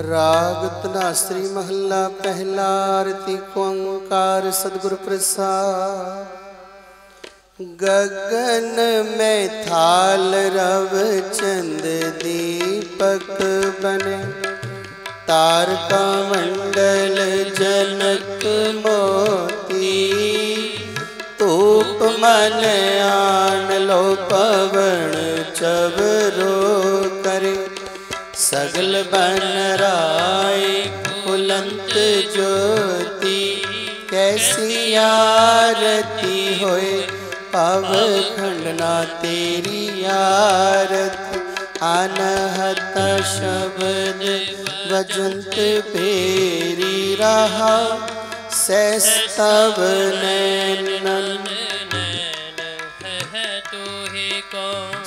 राग धनासरी महला पहला। आरती को ओंकार सदगुरु प्रसाद। गगन में थाल रव चंद दीपक बने, तारका मंडल जनक मोती। धूप मन आन लो पवन चवरो करे, सगल बन राय फुलंत ज्योति। कैसी आरती होए पव खंडना तेरी आरती। अनहत शब्द वजंत पेरी रहा, सहस तव नैनन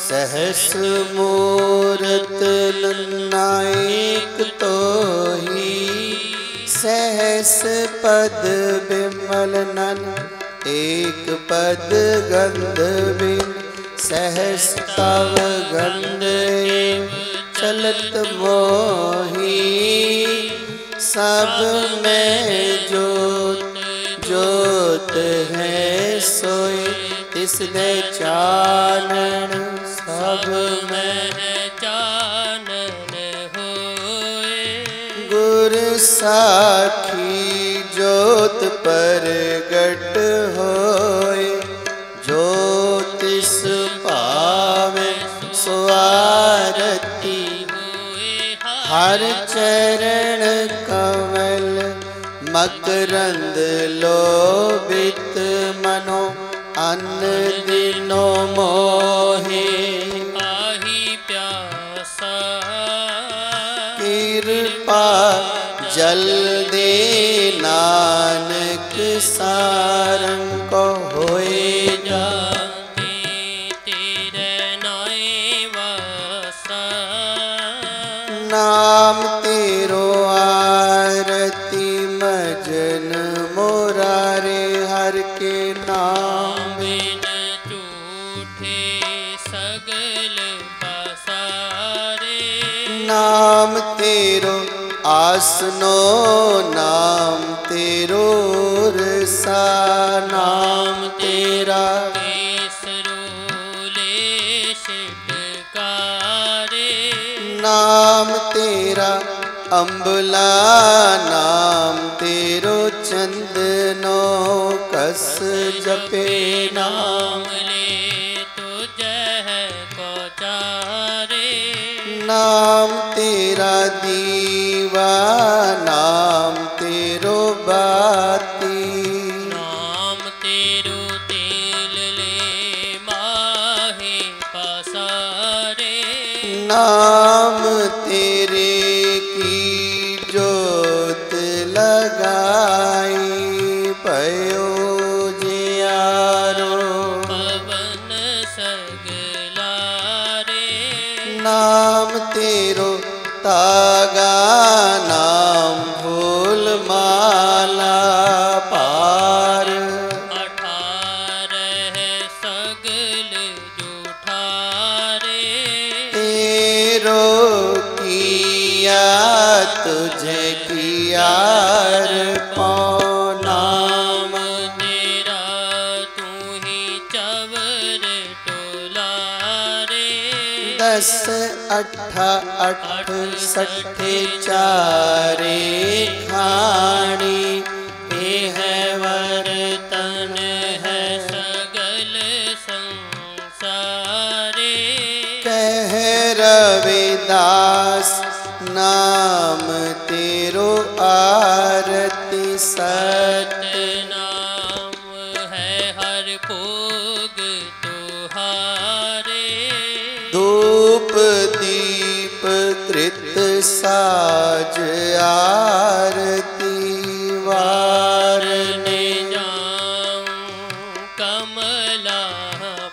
सहस मूरत नायक तो ही। सहस पद बिमल नन एक पद गंध बिन। सहस तव गंध चलत मोही, सब में जोत जोत है सोई। तिस दे चानन सब में चानन होए। गुर साखी जोत परगट होए, जो तिस पावे सो आरती होए। हर चरण कमल मकरंद लोभित मनो। अन्न दिनो मोहे आही प्यासा, कृपा जल दे नानक सारंग को होए जाते। तेरे नाय वासा, नाम तेरो आरती मजन मोरारे। हर के नाम बिन झूठे सगल पसारे। नाम तेरो आसनो नाम तेरो रसा। नाम तेरा केसरोले शिटकारे। नाम तेरा अम्बला। नाम तेरो चंदनो कस जपे। नाम ले तो जह को चारे। नाम तेरा दीवा। नाम तेरो बाती। नाम तेरो तेल ले माहे पसारे। नाम तेरे जोत लगाई पयो जियारो। पवन सगलारे। नाम तेरो तागा। नाम फूल माला पार। 18 सगल जुठारे। तेरो किया तुझे किया अर्पण। नाम तेरा तू ही चवर टोलारे। 10 8 68 चारे खाणी। ये है वर्तन है सगल रविदास नाम तेरो आरती सतनाम है हर भोग तुहारे। धूप दीप कृत साज आरती वारने कमला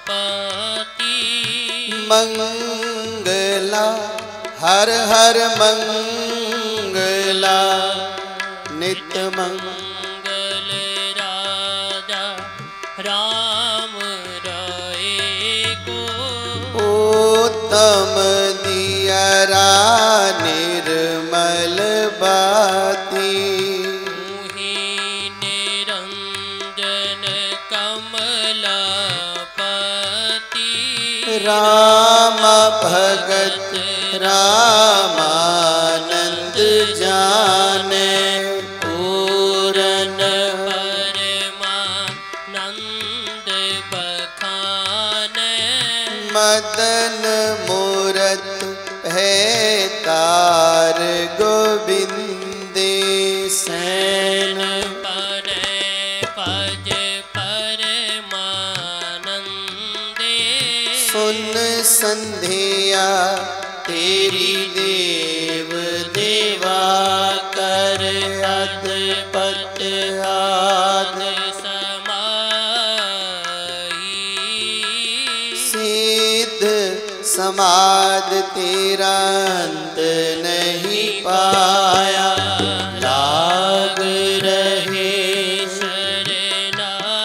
पाती। मंगला हर हर मंगला नित मंगल राजा राम राय को। उत्तम दियरा निर्मल बाती। निरंजन कमला पति। राम भगत रामानंद जाने पूरन परमानंद बखाने। मदन मूरत है तार गोविंदे सैन। परे पज परमानंदे। सुन संध्या तेरी देव देवा कर अदपत आद समाई। सिद्ध समाद तेरा अंत नहीं पाया। लाग रहे शरणाई।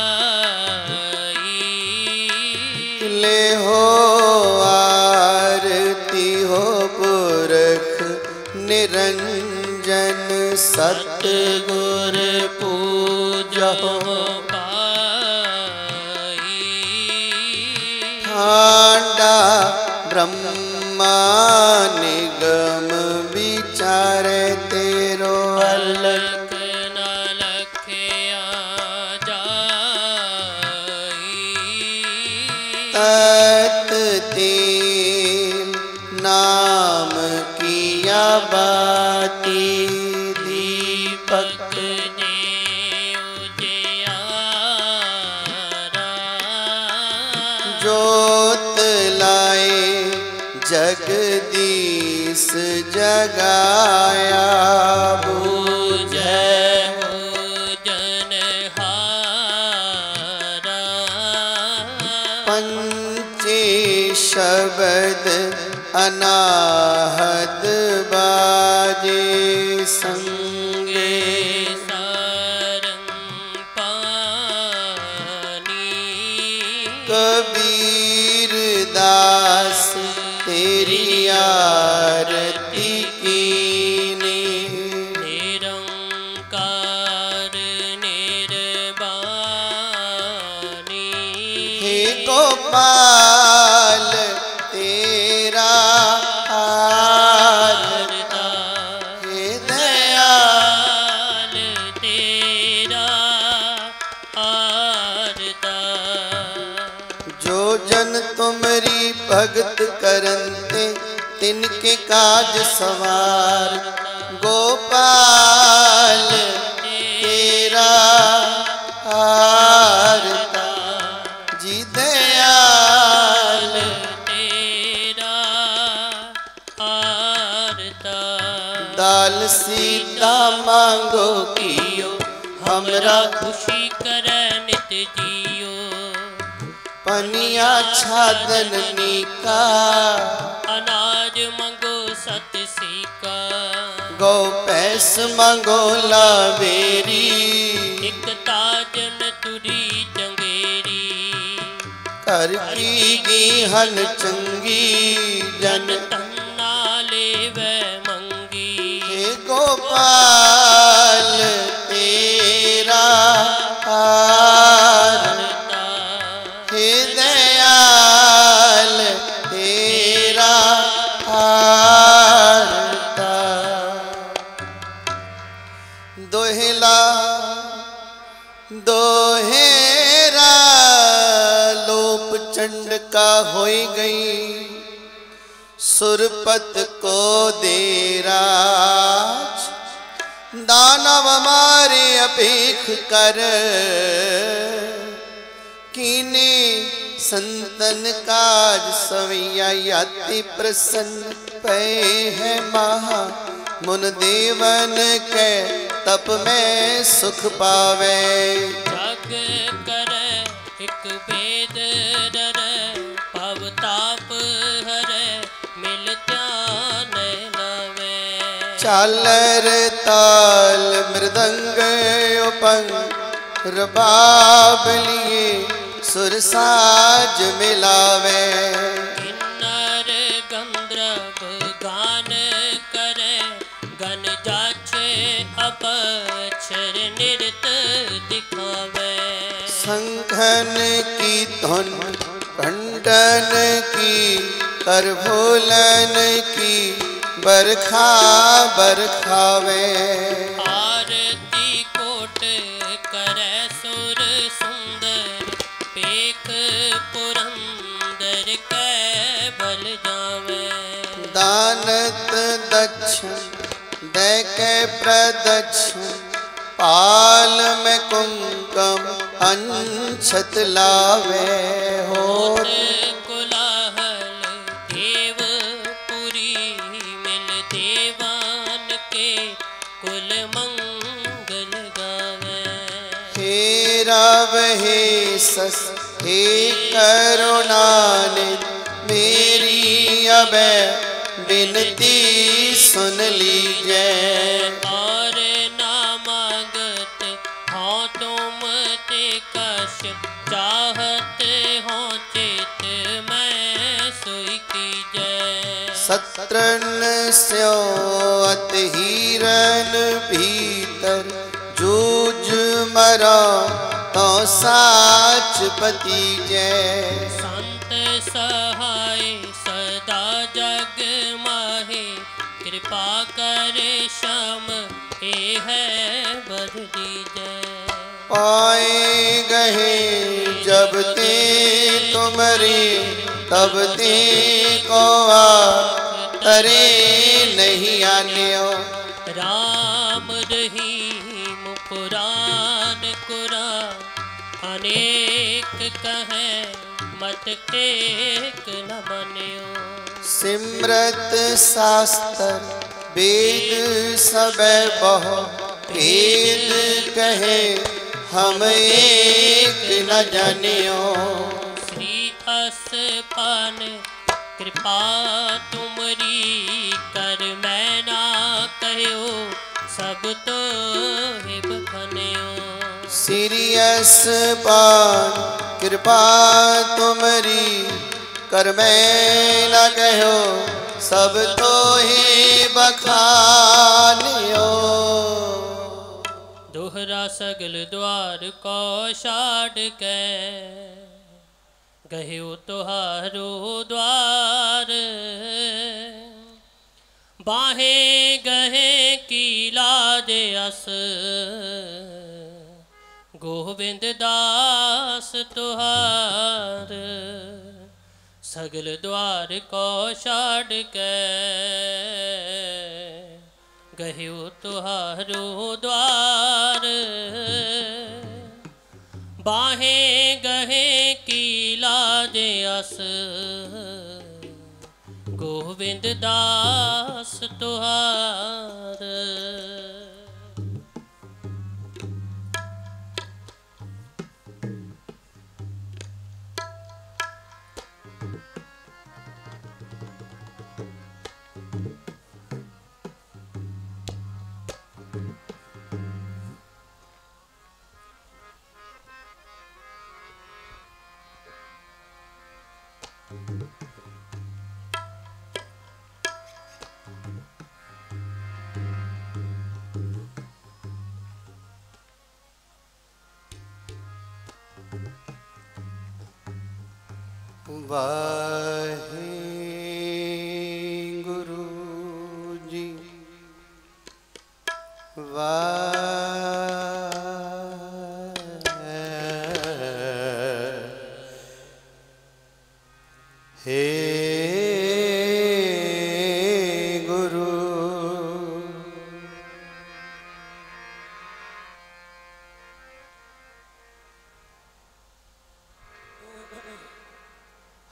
ले हो आरती हो पुरख निरंजन सतगुर पूजो पाई। ठांडा ब्रह्मा निगम विचारे तेरो अलग न लखया जाई। तत तेल नाम किया बाती। दीपक ने उजियारा। जोत लाए जगदीश जगाया। बूझै जनहारा। पंचे शब्द अनाहद बाजे संगे। सारंग पानी। कबीर दास तेरी आरती कीनी। निरंकार निर्वाणी। हे गोपाल तेरा आरता। हे दयाल तेरा आरता। जो जन तुमरी भगत करन्ते तिनके काज सवार। गोपाल तेरा आरता। जी दयाल तेरा आरता। दाल सीता मांगो कियो हमरा खुशी करे नित जियो। पनिया छादन नीका। अनाज मंगो सत सीका। गौ पैस मंगो लावेरी। एक ताजन तुरी चंगेरी। कर की गीहन चंगी जन। तन्ना लेवे मंगी। हे गोपाल तेरा आरता। हे दयाल तेरा आरता। दोहेला दोहेरा लोप चंड का होई गई। सुरपत को दे राज, दानव मारे अपेख कर, कीने संतन काज सवैया याति प्रसन्न पे है महा, मुन देवन के तप में सुख पावे। जग करे एक भेद डरे, पवताप हरे मिल ध्यान लावे। चालर ताल मृदंग उपंग रबाब लिए, सुर साज मिलावे। किन्नर गंधर्व गान करे, गन जाचे अपक्षर नृत्य दिखावे। संखन की धुन खंडन की, कर भोलन की, बरखा बरखावे। आरती कोट करे सुर सुंदर, पेख पुरंदर कै बल जावे। दानत दक्षिण दे के प्रदक्षिण, पाल में कुंकम अंछत लावे। होत कोलाहल देवपुरी, मिल देवान के कुल मंगल गावे। हे राव हे सस हे करुणानिधि, मेरी अब विनती सुन लीजिए। और नामागत हो तुम ते कश, चाहत हो चित मैं सोई कीजय। सत्रन स्यो अत हीरन भीतर, जूझ मरा तो साच पति जय। संत सहाय सदा जग माहे, कृपा करे श्याम हे है बर दीजय। पाए गहे जब ते तुमरे, तब ते को तरे नहीं आन्यो। राम रहीम पुराण कुरा, अनेक कहे मत एक न मन्यो। सिमरत शास्त्र वेद सब बहु, भेद कहे हम एक न जानियो। श्री असपान कृपा तुमरी, कर मैं ना कहो सब तो हे बखन्यो। सीरियस पान कृपा तुमरी, कर मैं न कहो सब तो ही बखानियो। दोहरा सगल द्वार को छाड़ के, गयो तुहारो द्वार। बाहे गहे की लाज अस, गोविंद दास तुहार। सगल द्वार को छाड़ के, गयो तुहारो द्वार। बाहे गहे की लाज अस, गोविंद दास तुहार। वाहे गुरु जी हे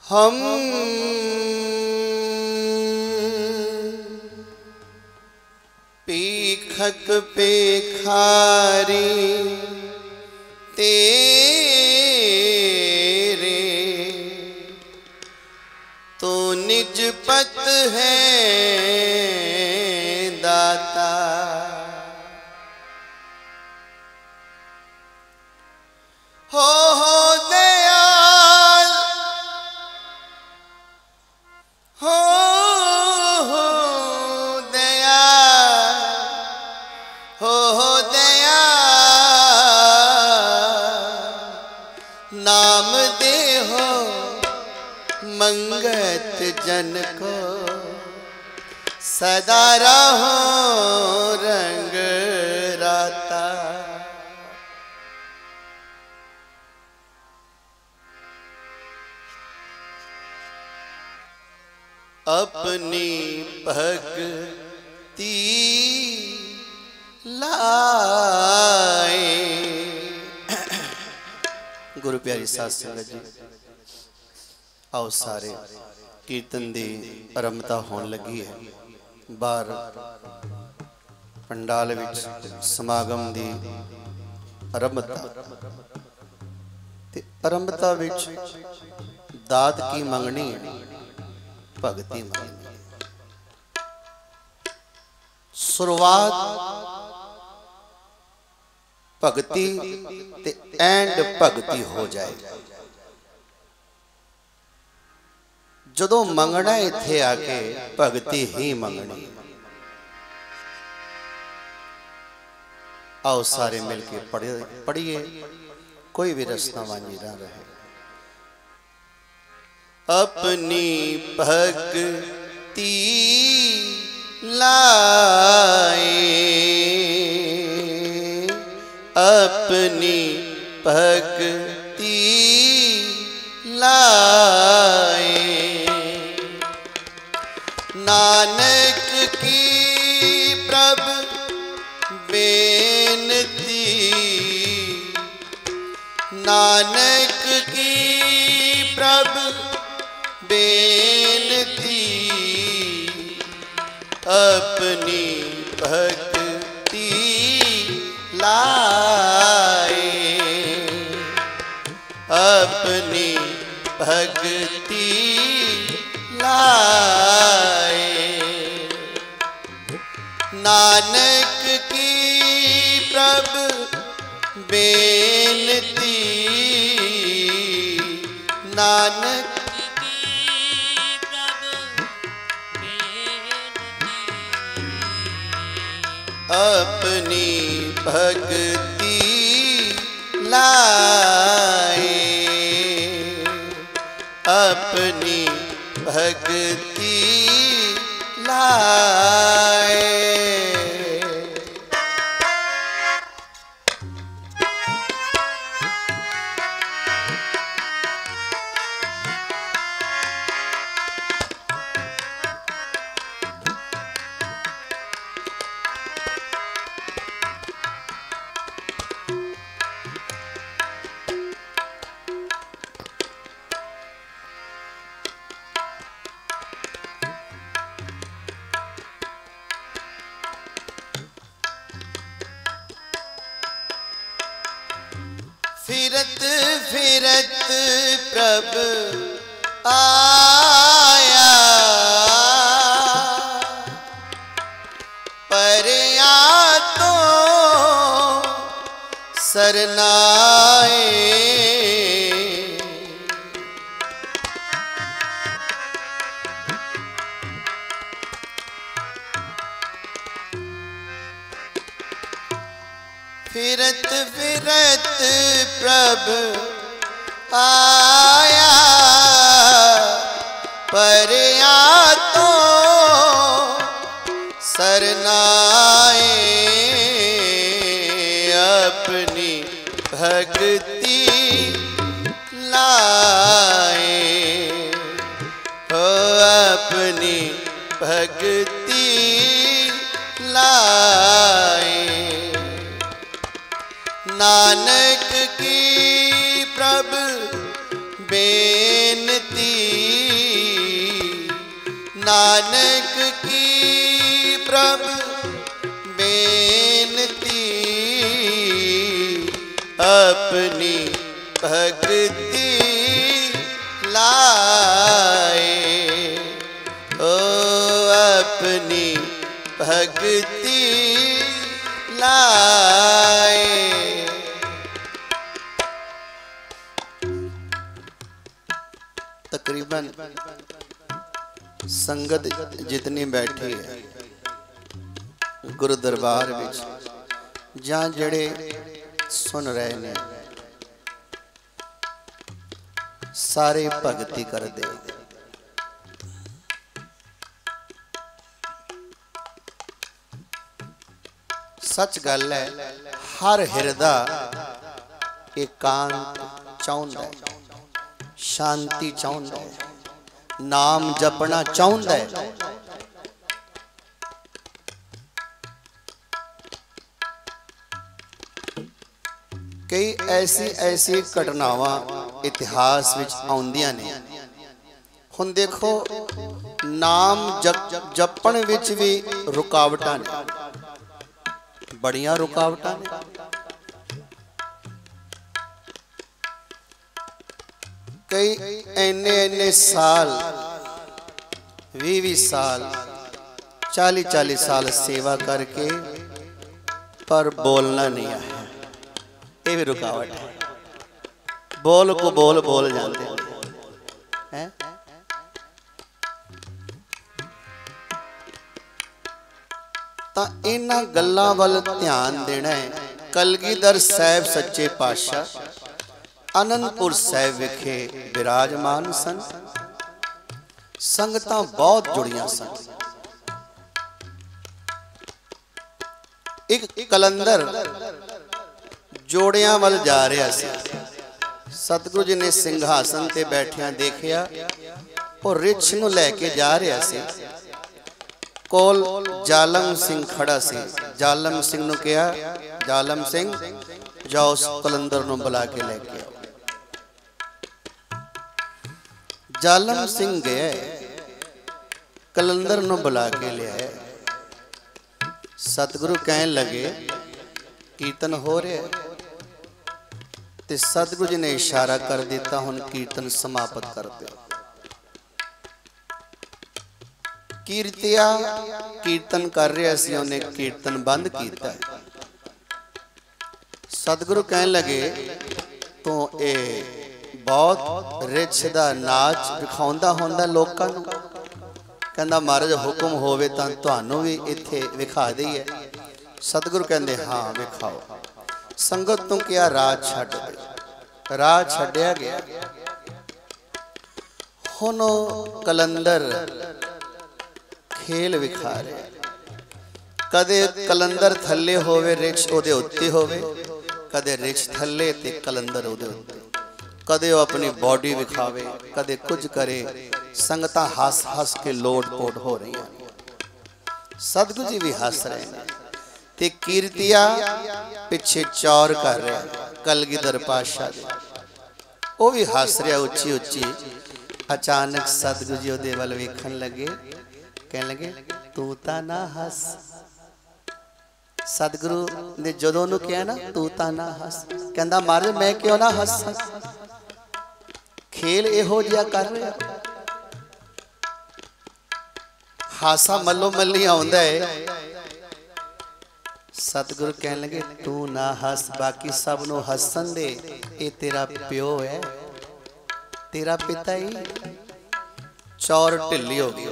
हम पेखक पेखारी तेरे तो निज पत है दाता। हो दयाल हो दयाल हो दयाल नाम दे हो मंगत जन को सदा रहो रंग राता। अपनी भक्ति लाए। गुरु प्यारी साध संगत जी, आओ सारे कीर्तन दी आरंभता होने लगी है। बाहर पंडाल विच समागम दी आरंभता ते आरंभता विच दात की मंगनी है, भगती मंगनी। शुरुआत भगती ते एंड भगती हो जाए। जदों मंगना इत्थे आके भगती ही मंगनी। आओ सारे मिलके पढ़िए, कोई भी रस्ता वांझी ना रहे। अपनी भक्ति लाए, अपनी भक्ति लाए। नानक की प्रभु बेनती, नानक की प्रभु बेनती। अपनी भक्ति लाए, अपनी भक्ति लाए। नानक की प्रभु बेनती, नानक अपनी भक्ति लाए, अपनी भक्ति लाए। फिरत फिरत प्रभु आया, परया तो सरनाए। फिरत फिरत प्रभु आया, परया तो सरनाए। अपनी भक्ति लाए, हो अपनी भक्ति लाए। नानक की प्रभु बेनती, नानक की प्रभु बेनती अपनी भक्ति लाए, ओ अपनी भक्ति लाए। तकरीबन संगत जितनी बैठी है गुरु दरबार विच जां जड़े सुन रहे ने सारे भगती कर दे। सच गल है, हर हिरदा एकांत चाहुंदा है, शांति चाहुंदा है, नाम जपना चाहुंदा है। कई ऐसी ऐसी घटनावां इतिहास विच आउंदियां ने। हुण देखो नाम जपण विच भी रुकावटां ने, बड़ियां रुकावटां ने। कई इन्ने साल 20 साल 40 साल सेवा करके पर बोलना नहीं आया, ये भी रुकावट है। बोल को बोल जाते हैं। तो इन्हां गल्लां वल ध्यान देना है। कलगीधर साहिब सच्चे पातशाह आनंदपुर साहिब विखे विराजमान सन। संगतां बहुत जुड़ियां सन। एक कलंदर जोड़ियां वल जा रहा सी। सतगुरु जी ने सिंघासन ते बैठिया देखिया और रिछ नूं लैके जा रहा सी। कोल जालम सिंह खड़ा सी। जालम सिंह नूं कहा, जालम सिंह जाओ उस कलंदर नूं बुला के लेके आओ। जालम सिंह गया, कलंदर नूं बुला के लिया। सतगुरु कहन लगे कीर्तन हो रहा है। ते सतगुरु जी ने इशारा कर दिता, हुण कीर्तन समाप्त कर दो। कीर्तिया कीर्तन कर रहा सी, उन्हें कीर्तन बंद किया। सतगुरु कहन लगे तो ए बहुत रिछ दा नाच विखाउंदा हुंदा लोकां नूं। कहंदा महाराज हुक्म होवे तां तुहानूं भी इत्थे विखा दईए। सतगुरु कहंदे हाँ विखाओ। संगत तों क्या राह छड्ड दे। राह छड्डिया गया। हुण कलंदर खेल विखा रहे। कदे कलंदर थल्ले होवे रिछ ओदे उत्ते होवे, कदे रिछ थल्ले ते कलंदर ओदे उत्ते। कदे वो अपनी बॉडी विखावे, कदे कुछ करे। संगतां हस हस के लोट पोट हो रही हैं। सतगुरु जी भी हस रहे हैं ते कीर्तिया पिछे चौर कर रहा। कलगीधर पातशाह वो भी हस रहा उच्ची उच्ची। अचानक सतगुरु जी ओदे वल वेखण लगे, कहने लगे तू ता ना हस। सतगुरु ने जदों नूं कहा ना तू ता ना हस, कहंदा महाराज मैं क्यों ना हस। खेल इहो जिहा कर रहा। हासा मल्लो मल्ली आउंदा है। सतगुरु कहने लगे तू ना हस, बाकी सब नूं हसन दे। ये तेरा प्यो है, तेरा पिता ही। चौर ढिली हो गई।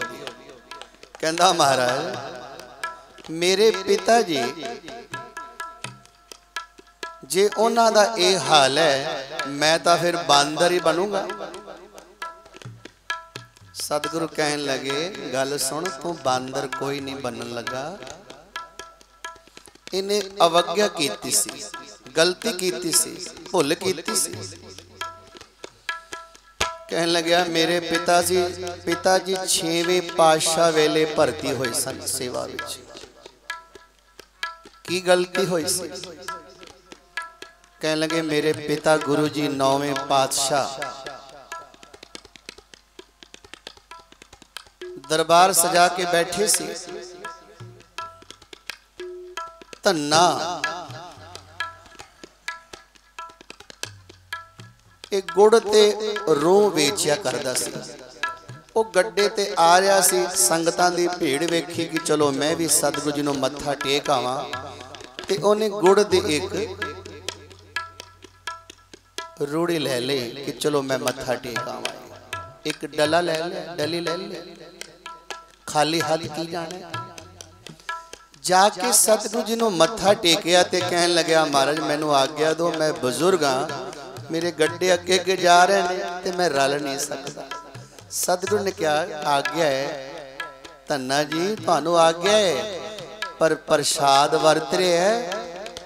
कहंदा महाराज मेरे पिता जी जे उन्हां दा ये हाल है, मैं तो फिर बांदर ही बनूंगा। सतगुरु कहन लगे गल सुन, तू बांदर कोई नहीं बनन लगा। इन्हें अवज्ञा कीती सी, गलती कीती सी, भुल कीती सी। कहन लग्या मेरे पिताजी 6वें पातशाह वेले भर्ती होए सन सेवा विच। की गलती हुई सी? कहने लगे मेरे पिता गुरु जी 9वें पातशाह दरबार सजा के बैठे सी। धन्ना एक गुड़ ते रूह वेचिया करदा सी। वो गड्डे ते आ रहा सी। संगतां दी भीड़ वेखी कि चलो मैं भी सतगुरु जी नूं मत्था टेक आवां ते उन्हें गुड़ दी एक रूड़ी ले ली कि चलो मैं मत्था टेक आवां। एक डला ले ले, डली ले ले, खाली हाथ की जाने। जाके सतगुरु जी नूं मत्था टेकिया ते कहन लग्या महाराज मैनू आग्या दो, मैं बजुर्ग हाँ, मेरे गड्डे अगे अगे जा रहे हैं ते मैं रल नहीं सकता। सतगुरु ने क्या आग्या है धन्ना जी तुहानू आग्या है पर प्रसाद वरत रहे है,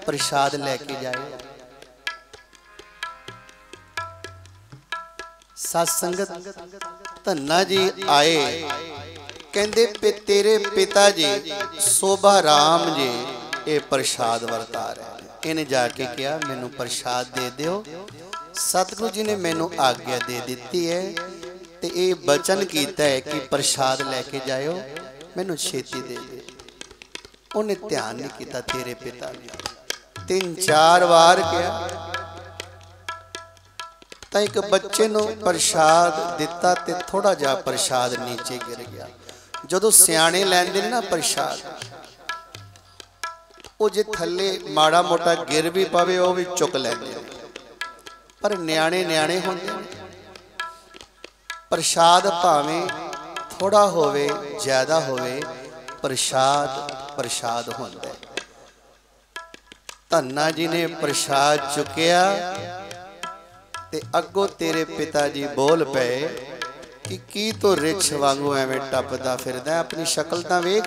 प्रसाद लेके जाए। सत्संगत धन्ना जी आए कहंदे तेरे पिता जी शोभा राम जी ये प्रसाद वरता रहे। इन्हें जाके कहा मैनू प्रसाद दे दियो। सतगुरु जी ने मैनू आज्ञा दे दी है ते ये बचन कीता है कि प्रसाद लेके जाओ, मैनू छेती दे दे। उन्हें ध्यान नहीं किया तेरे पिता ने। 3-4 बार कहा तो एक बच्चे नू प्रसाद दिता ते थोड़ा जा प्रसाद नीचे गिर गया। जदों सियाणे लैंदे ना प्रसाद वो जे थले माड़ा मोटा गिर भी पवे वो भी चुक लैंदे, पर न्याणे न्याणे होंदे। प्रसाद भावें थोड़ा होवे ज्यादा होवे प्रसाद प्रसाद होंदा। धन्ना जी ने प्रसाद चुकिया ते अगों तेरे पिताजी बोल पे कि तो रिछ वांगू एवें टपदा फिरदा, अपनी शक्ल तां वेख।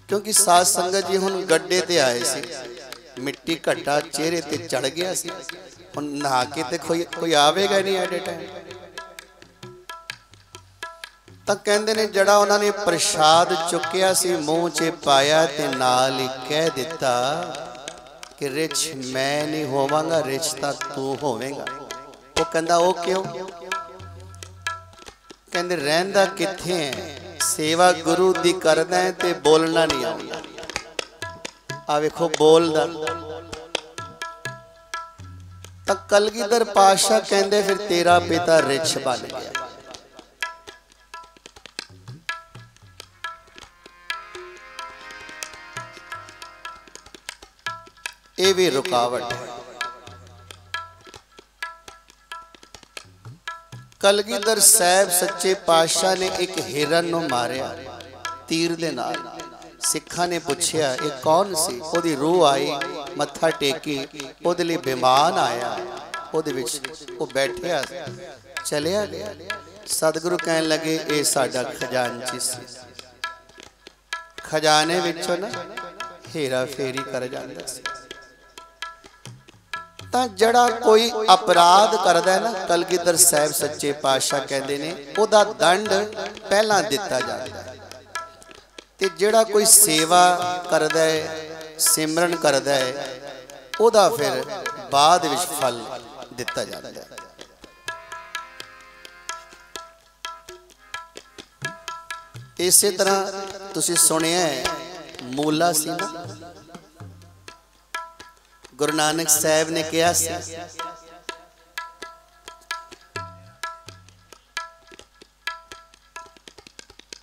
क्योंकि साध संगत जी हुण गड्डे ते आए सी, मिट्टी घट्टा चेहरे ते चढ़ गया सी। हुण नहा के ते कोई आवेगा नहीं एट ए टाइम। तां कहंदे ने जड़ा उन्होंने प्रसाद चुकिया सी मूँह च पाया ते नाल ही कह दिता कि रिछ मैं नहीं होवांगा, रिछ तां तू होवेगा। वो कहंदा ओ क्यों? कहंदे रहंदा कित्थे है, सेवा गुरु दी करदा है ते बोलना नहीं आउंदा। आ वेखो बोलदा। तां कलगीधर पातशाह कहंदे फिर तेरा पिता रिछ बन गया। ये भी रुकावट है। कलगीधर साहब सच्चे पातशाह ने एक हिरन नूं मारिया तीर दे नाल। सिखा ने पूछया ये कौन सी? ओदी रूह आई, मत्था टेकी, ओदे लई विमान आया, ओदे विच वो बैठिया चलिया गया। सतगुरु कहन लगे ये साडा खजानची सी, खजाने विचों ना हेरा फेरी कर जांदा सी। तां जड़ा कोई अपराध करदा है ना, कलगीधर साहब सच्चे पातशाह कहते ने ओदा दंड पहला दिता जाता है ते जड़ा कोई सेवा करदा है सिमरन करदा है ओदा फिर बाद विच फल दिता जाता है। इसे तरह तुसीं सुनिया है मूला सी ना, गुरु नानक साहब ने कहा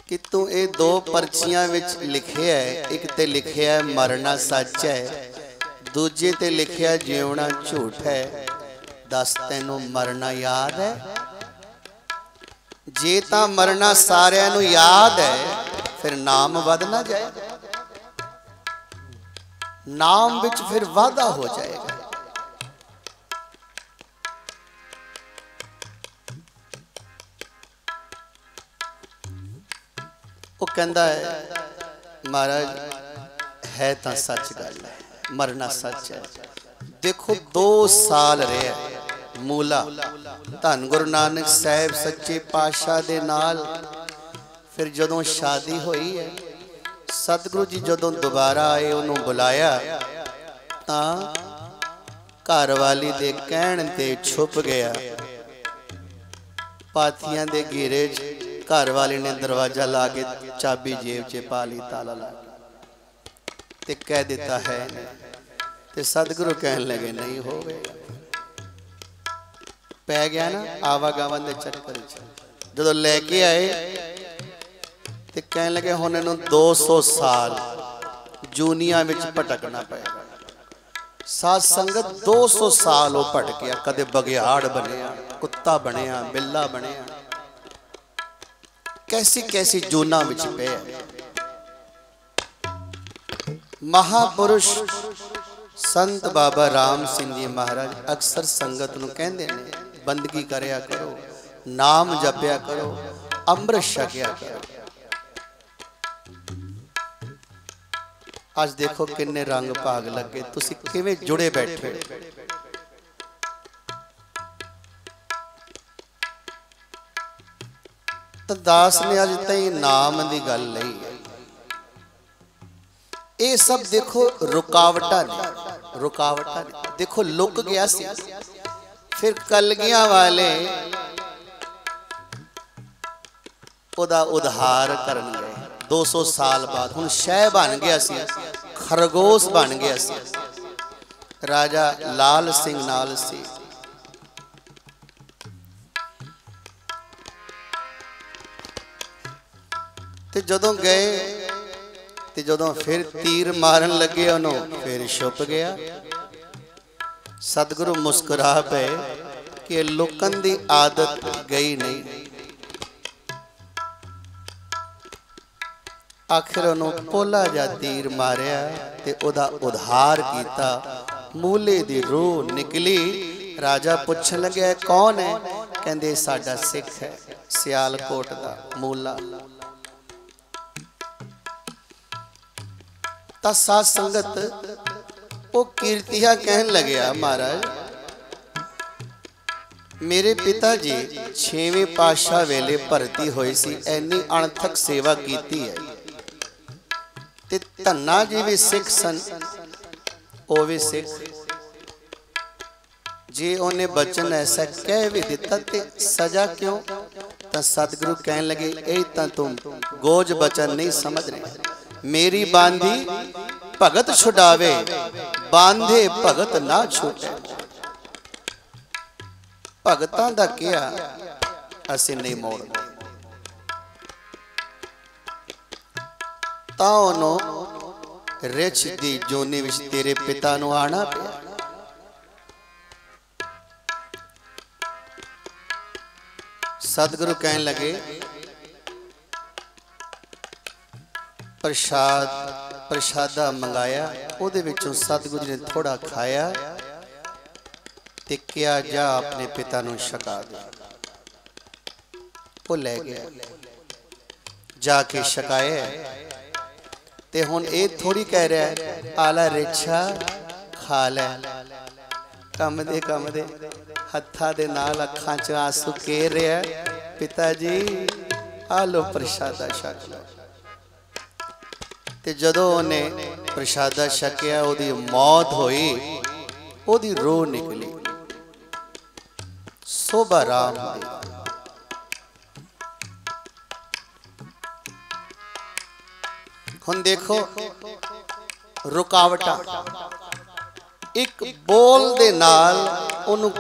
कि तू ये 2 पर्चियां विच लिखे है, एक ते लिखे है मरना सच है, दूजे ते लिखे है जीवना झूठ है। दस तैनू मरना याद है? जे तां मरना सारियां नू याद है फिर नाम वध ना जाए, नाम विच फिर वादा हो जाएगा। वो कहता है महाराज है तो सच गल है, मरना सच है। देखो 2 साल रहे मूला धन गुरु नानक साहब सच्चे पातशाह दे नाल। फिर जदों शादी हुई है सतगुरु जी जदों दोबारा आए उन्होंने बुलाया तां घर वाली दे कहण ते छुप गया पाथियां दे घेरे घर वाले ने दरवाजा ला के चाबी जेब च पा ली, ताला ला के कह दिता है ते सतगुरु कहन लगे नहीं होवेगा। पै गया ना आवागमन के चक्कर जो लैके आए ते कहन लगे हुण इहनूं 200 साल जूनिया में भटकना पेगा। साध संगत 200 साल वो भटकिया, कदे बगियाड़ बनिया, कुत्ता बनिया, बिल्ला बनिया, कैसी कैसी जूना विच पे। महापुरुष संत बाबा राम सिंह जी महाराज अक्सर संगत नूं कहंदे ने बंदगी करया करो, नाम जपया करो, अमृत छकिया करो। आज देखो किन्ने रंग भाग लगे, तुसी किवें जुड़े बैठे। तो दास ने अज तई नाम की गल लई है। ये सब देखो रुकावटा ने, रुकावटा ने देखो लुक गया सी। फिर कलगियां वाले ओदा उद्धार करन गए 200 साल बाद। हुण शह बन गया सी, खरगोश बन गया सी। राजा लाल सिंह नाल सी। ते जदों गए ते जदों फिर तीर मारन लगे उन्होंने फिर छुप गया। सतगुरु मुस्कुरा पे कि लुकन दी आदत गई नहीं। आखिर उन्होंने पोला जा तीर मारिया ते उदा उद्धार किया। मूले दी रूह निकली। राजा पूछन लगे कौन है? कहंदे साडा सिख है, सियालकोट दा मूला। ता साध संगत वो कीर्तिया कहन लगे महाराज मेरे पिता जी 6वें पातशाह वेले भर्ती होई सी, ऐनी अणथक सेवा कीती है। ते धन्ना जी भी सिख सन, ओ भी सिख। जे उन्हें बचन ऐसा कह भी दिता ते सजा क्यों? तो सतगुरु कहन लगे यही तो तुम गोज बचन नहीं समझ रहे। मेरी बांधी भगत छुड़ावे, बांधे भगत ना छूटे। भगतां दा क्या असीं नहीं मोड़दे। तां उन्हों रिछ दी जोनी विच तेरे पिता नूं आना पिया। सतगुरु कहन लगे प्रसाद प्रसादा मंगाया, उहदे विचों सतगुरु ने थोड़ा खाया ते क्या जा अपने पिता नूं छका दे। वो लै गया जाके छकाया। ते हुण ये थोड़ी कह रहा है आला रिछा खा लै। कम दे हत्था दे नाल अखां च आंसू केर रहा। पिता जी आ लो प्रसादा छक लो। ते जदों उन्हें प्रसादा छकिया ओदी मौत होई, ओदी रूह निकली। सोभा राम दी। हुण देखो रुकावटा एक बोल दे नाल उन्हों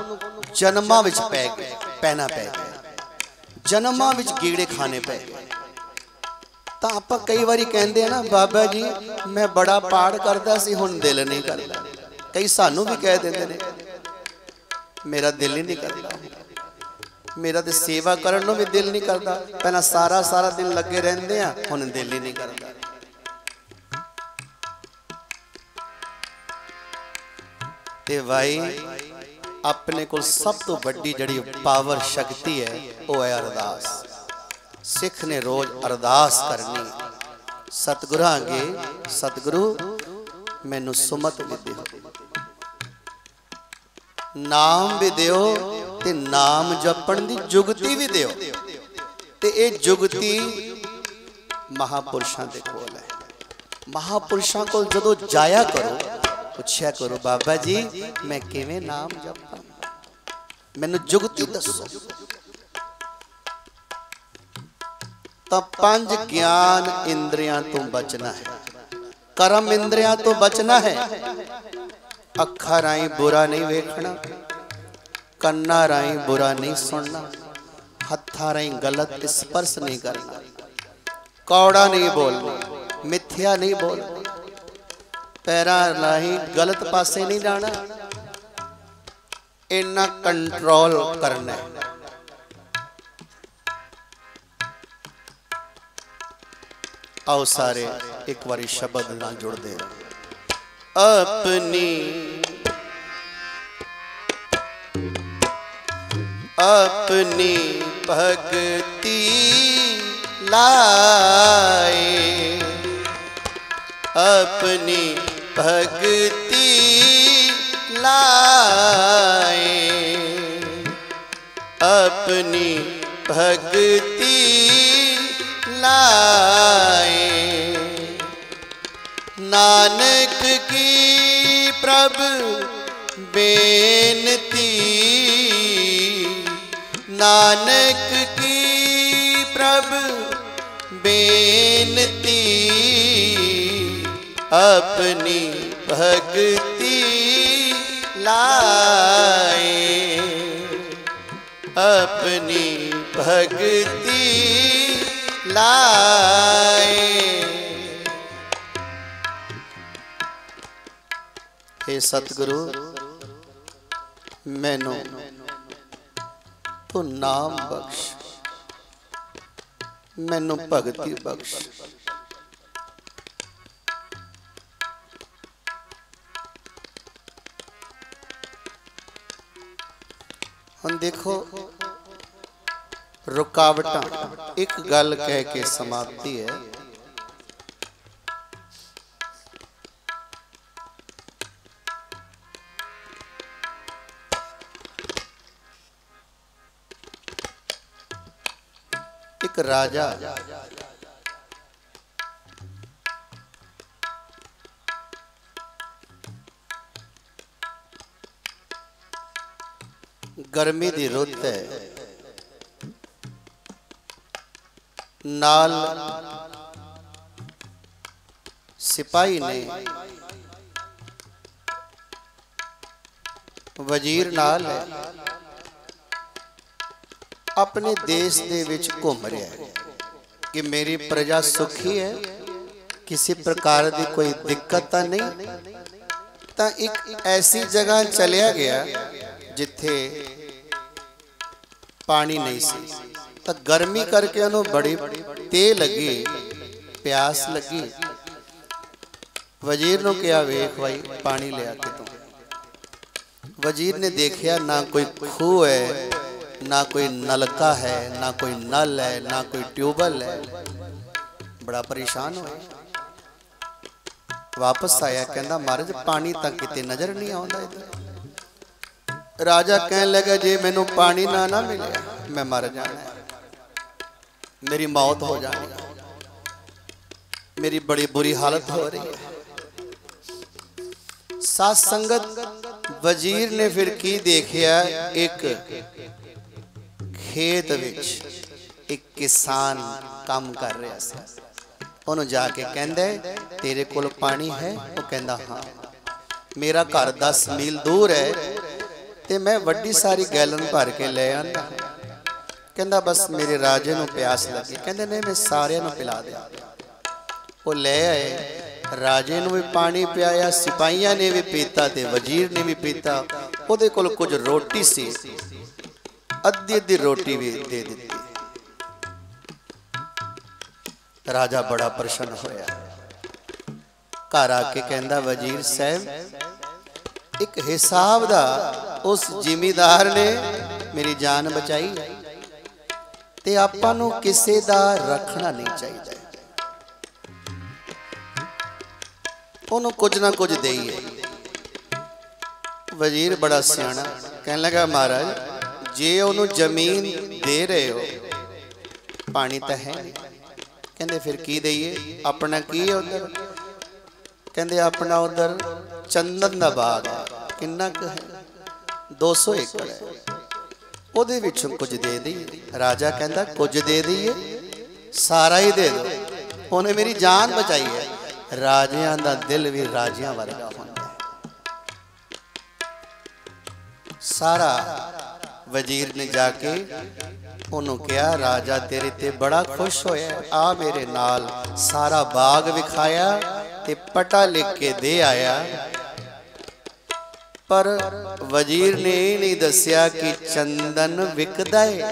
जन्मां विच पै गए, पैना पै गया। जन्मां विच कीड़े खाने पै गए। तो आप कई बारी कहते हैं ना बाबा जी मैं बड़ा पाठ करता सी हुण दिल नहीं करता। कई सानू भी कह देते ने मेरा दिल ही नहीं करता, मेरा तो सेवा करन नूं भी दिल नहीं करता। पहला सारा सारा दिन लगे रहंदे आ, हुण दिल ही नहीं करता। ते भाई अपने को सब तो बड़ी जड़ी पावर शक्ति है वो है अरदास। सिख ने रोज अरदास करनी सतगुरु अगे, सतगुरु मैनू सुमत भी दिओ, नाम भी दिओ ते नाम जपण दी जुगती भी दिओ। ते ये जुगती महापुरुषों के कोल है। महापुरुषों को जदों जाया करो पूछया करो बाबा जी मैं किवें नाम जपां, मैनू जुगती दसो। तो पंज ज्ञान इंद्रियां तो बचना है, कर्म इंद्रियां तो बचना है। अखा राई बुरा नहीं वेखना, कन्ना राई बुरा नहीं सुनना, हत्था राई गलत स्पर्श नहीं करना, कौड़ा नहीं बोलना, मिथ्या नहीं बोलना, पैरा राही गलत पासे नहीं जाना। इन्ना कंट्रोल करना है। आओ सारे एक बारी शब्द ना जुड़ दे। अपनी अपनी भक्ति लाए, अपनी भक्ति लाए, अपनी भक्ति लाए। नानक की प्रभु बेनती, नानक की प्रभु बेनती, अपनी भक्ति लाए, अपनी भक्ति लाए। हे सतगुरु मैनू तू नाम बख्श, मैनू भगती बख्श। हम देखो रुकावटां एक गल कह के समाप्ति है। एक राजा गर्मी दी रुत है, नाल सिपाही ने वजीर नाल है, अपने देश दे विच घूम रहा है कि मेरी प्रजा सुखी है, किसी प्रकार की कोई दिक्कत तो नहीं। तो एक ऐसी जगह चलिया गया जिथे पानी नहीं सी, तो गर्मी करके उन्होंने बड़ी ते लगी, प्यास लगी। वजीर ने कहा वेख भाई पानी ले आके तू। वजीर ने देखा ना कोई खूह है, ना कोई नलका है, ना कोई नल है, ना कोई ट्यूबवेल है। बड़ा परेशान हुआ, वापस आया कहना महाराज पानी तक किते नजर नहीं आता इधर। राजा कहने लगा जे मैनू पानी ना मिले मैं मर जाना, मेरी मौत हो जानी, मेरी बड़ी बुरी हालत हो रही है। साथ संगत वजीर ने फिर की देखिया, एक खेत विच एक किसान काम कर रहा सी। उन्होंने जाके कहंदे तेरे कोल पानी है? वो कहंदा हाँ, मेरा घर 10 मील दूर है ते मैं वड्डी सारी गैलन भर के ले आंदा। कहंदा बस मेरे राजे नूं प्यास लगी। कहंदे नहीं मैं सारियां नूं पिला दिया। वो ले आए, राजे नूं भी पानी पियाया, सिपाहियां ने भी पीता ते वजीर ने भी पीता। उहदे कोल कुछ रोटी सी, अद्धी अद्धी रोटी भी दे दी। राजा बड़ा प्रसन्न होया, घर आके कहंदा वजीर साहब एक हिसाब दा उस जिमीदार ने मेरी जान बचाई ते आपां नूं किसे दा रखना नहीं चाहिए, उन्होंने कुछ ना कुछ देइए। वजीर बड़ा सियाना कहने लगा महाराज जे उन्होंने जमीन दे रहे हो, पानी तो है नहीं। कहते फिर की दईए, अपना की है उधर? कहते अपना उधर चंदन का बाग है, किन्ना है 200 एकड़ है, ਉਹਦੇ ਵਿੱਚੋਂ कुछ दे दी। राजा कहता कुछ दे दईए? सारा ही दे दो, उन्हें मेरी जान बचाई है। राजियां दा दिल भी राजियां वर्गा होंदा है। सारा वजीर ने जाके उन्होंने कहा, राजा तेरे ते बड़ा खुश होया, आ मेरे नाल। सारा बाग विखाया ते पटा लिख के दे आया। पर वजीर ने नहीं दसिया कि चंदन विकदा है।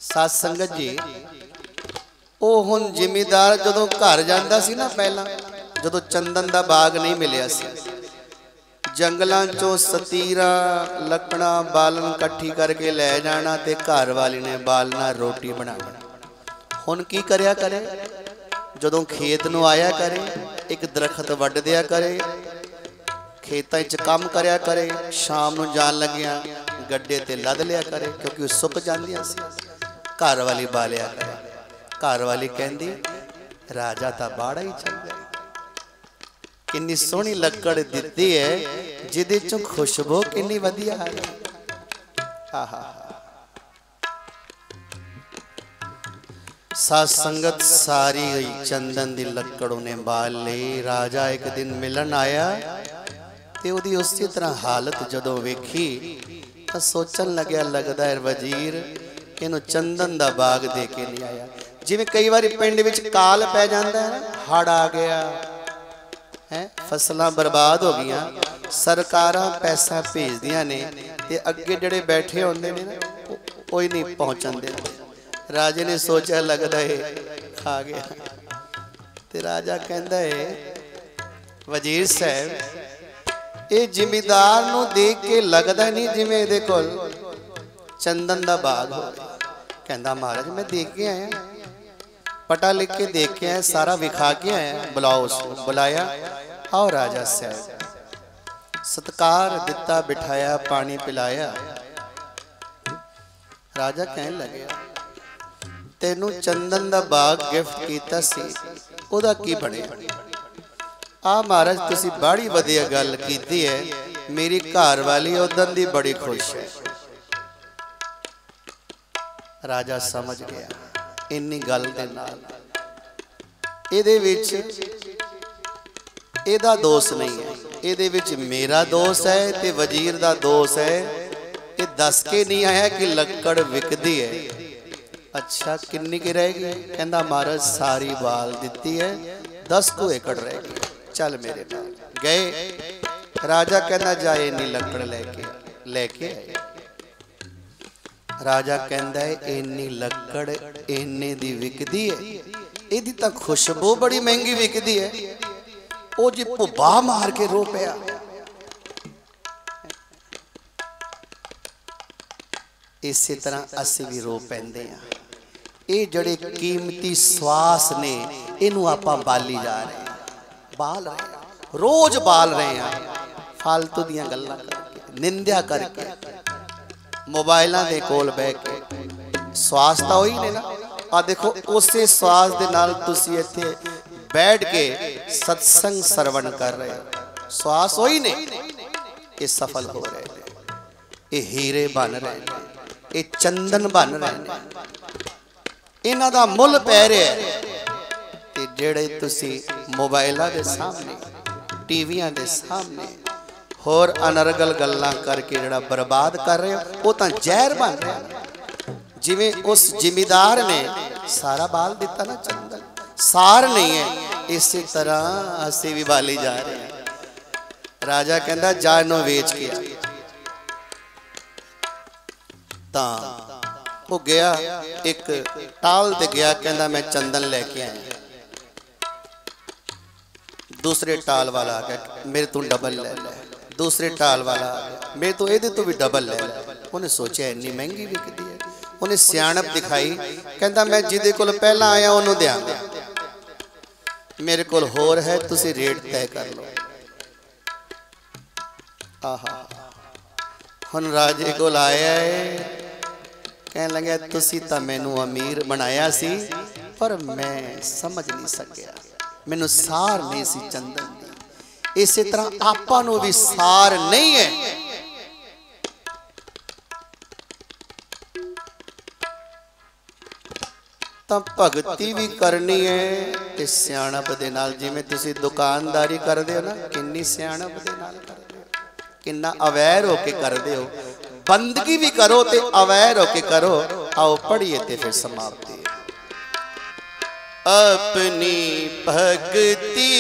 साध संगत जी, वो हुण जिमीदार जदों घर जांदा सी ना, पहला जदों चंदन दा बाग नहीं मिलिया सी, जंगलों चों सतीरा लकड़ा बालन कट्ठी करके ले जाना ते घर वाली ने बालना रोटी बनाना। हुण की करया करे, जदों खेत नूं आया करे, एक दरखत वड्ड दिया करे, खेतां च काम करया करे, शाम नूं जान लगिया गड्डे ते लद लिया करे, क्योंकि वो सुक जांदियां सी। घर वाली बालिया करे। घर वाली कहंदी, राजा तां बाड़ा ही चंगा, किन्नी सोहनी लकड़ दित्ती है, जिहदे चों खुशबू किन्नी वधिया है। आहा, साध संगत सारी हुई चंदन दी लकड़ उन्हें बाल ली। राजा एक दिन मिलन आया ते उदी उसी तरह हालत जदों वेखी तां सोचन लग्या, लगदा है वजीर इहनूं चंदन दा बाग दे के नहीं आया। जिवें कई बार पिंड विच काल पै जांदा है, हड़ आ गया है, फसलां बर्बाद हो गईयां, सरकारां पैसा भेजदियां ने ते अगे जिहड़े बैठे होंदे ने ना, कोई नहीं पहुंचण दिंदे। राजे ने सोचा, लगदा है खा गया। ते राजा कहंदा है, वजीर साहब, ये जिमीदार नूं देख के लगदा नहीं जिवें इहदे कोल चंदन दा बाग हो। कहंदा, महाराज मैं देख के आया, पटा लिख के देख के आया, सारा विखा के आया। बुलाओ उसको। बुलाया, आओ राजा साहब। सत्कार दिता, बिठाया, पानी पिलाया। राजा कहन लगे, तेनू चंदन दा बाग गिफ्ट कीता सी, ओदा की बने? आ महाराज तुसी बड़ी वधिया गल कीती है, मेरी घर वाली उदन दी बड़ी खुश है। राजा समझ गया इन्नी गल दे नाल इहदे विच एदा दोष नहीं है, इहदे विच मेरा दोष है ते वजीर दा दोष है। ये दस के नहीं आया कि लकड़ विकदी है। अच्छा किन्नी की रहेगी? कहंदा महाराज सारी बाल दिती है, 10 को एकड़ रहेगी, चल मेरे नाल। गए। राजा कहना जाए इन्नी लकड़ लेके राजा कहंदा है इन्नी लकड़ इन्ने दी विकदी है, इहदी तां खुशबू बड़ी महंगी विकदी है। ओ जी भुब्बा मार के रो पिया। इसी तरह असी भी रो पैंदे आ। ये जड़े कीमती श्वास ने इनू आपां बाली जा रहे हैं, बाल रहे हैं, रोज बाल रहे हैं, फालतू दियां गल्लां करके, निंदा करके, मोबाइलां दे कोल बह के। श्वास तां होई ने ना, आ देखो उसे श्वास दे नाल तुसी इत्थे बैठ के सत्संग श्रवण कर रहे हो, श्वास होई ने, ये सफल हो रहे हैं, ये हीरे बन रहे हैं, ये चंदन बन रहे हैं, इन्हां दा मुल पै रहा है। ते जेड़े तुसी मोबाइलां दे सामने, टीवियां दे सामने होर अनर्गल गल्लां करके जेड़ा बर्बाद कर रहे हो, वो तां जहर बन रहा है। जिवें उस जिमीदार ने सारा बाल दिता ना चंदन, सार नहीं है, इसी तरह असी भी बाली जा रहे हैं। राजा कहंदा जा इन्हूं वेच के आ। तां वो गया, एक टाल ते गया, कहंदा मैं चंदन लेके आया। दूसरे टाल वाला आ गया, मेरे तो डबल ले ले। दूसरे टाल वाला आ गया, मेरे तो एदे तो भी डबल ले ले। उन्हें सोचा इन्नी महंगी विकदी है, उन्हें सियाणप दिखाई, कहंदा मैं जिहदे कोल पहला आया उन्होंने देंगा, मेरे कोल होर है, तुसी रेट तय कर लो। आहा हुण राजे कोल आया है, कहने लगे तुसी तां मैनू अमीर बनाया सी, पर मैं समझ नहीं सकिया, मैनू सार नहीं सी चंदन दी। इसी तरह आपां नू भी सार नहीं है। ਤਾਂ ਭਗਤੀ ਵੀ ਕਰਨੀ ਹੈ ਤੇ ਸਿਆਣਪ ਦੇ ਨਾਲ। ਜਿਵੇਂ ਤੁਸੀਂ ਦੁਕਾਨਦਾਰੀ ਕਰਦੇ ਹੋ ਨਾ, ਕਿੰਨੀ ਸਿਆਣਪ ਦੇ ਨਾਲ ਕਰਦੇ ਹੋ, ਕਿੰਨਾ ਅਵੇਅਰ ਹੋ ਕੇ ਕਰਦੇ ਹੋ। ਬੰਦਗੀ ਵੀ ਕਰੋ ਤੇ ਅਵੇਅਰ ਹੋ ਕੇ ਕਰੋ। आओ पढ़िए ते फिर समाप्ति। अपनी भक्ति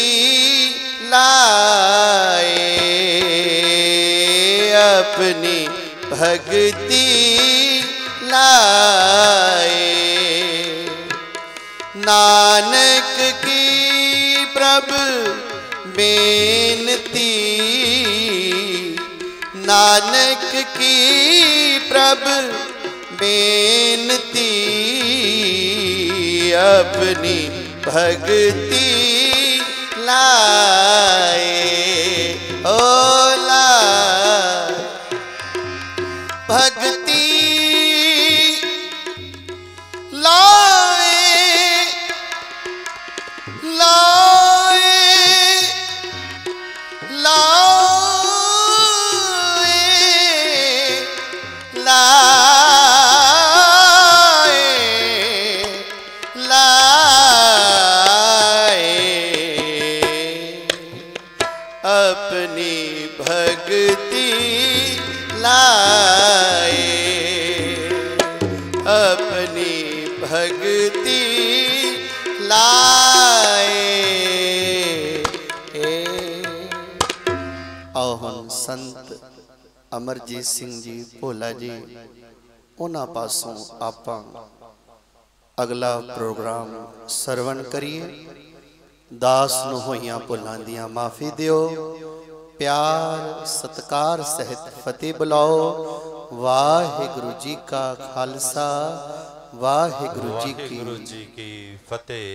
लाए, अपनी भक्ति लाए, नानक की प्रभु बेनती, नानक की प्रभु बेनती, अपनी भक्ति लाए, ओ लाए भक्ति लाए, लाए लाए लाए, अपनी भक्ति लाए, अपनी भक्ति लाए। आओ हम संत अमरजीत सिंह जी भोला जी उन्हां पासों आपां अगला प्रोग्राम सरवण करिए। दास नूं होइयां भुलां दियां माफ़ी दिओ। प्यार सत्कार सहित फतेह बुलाओ। वाहिगुरु जी का खालसा, वाहिगुरु जी की फतेह।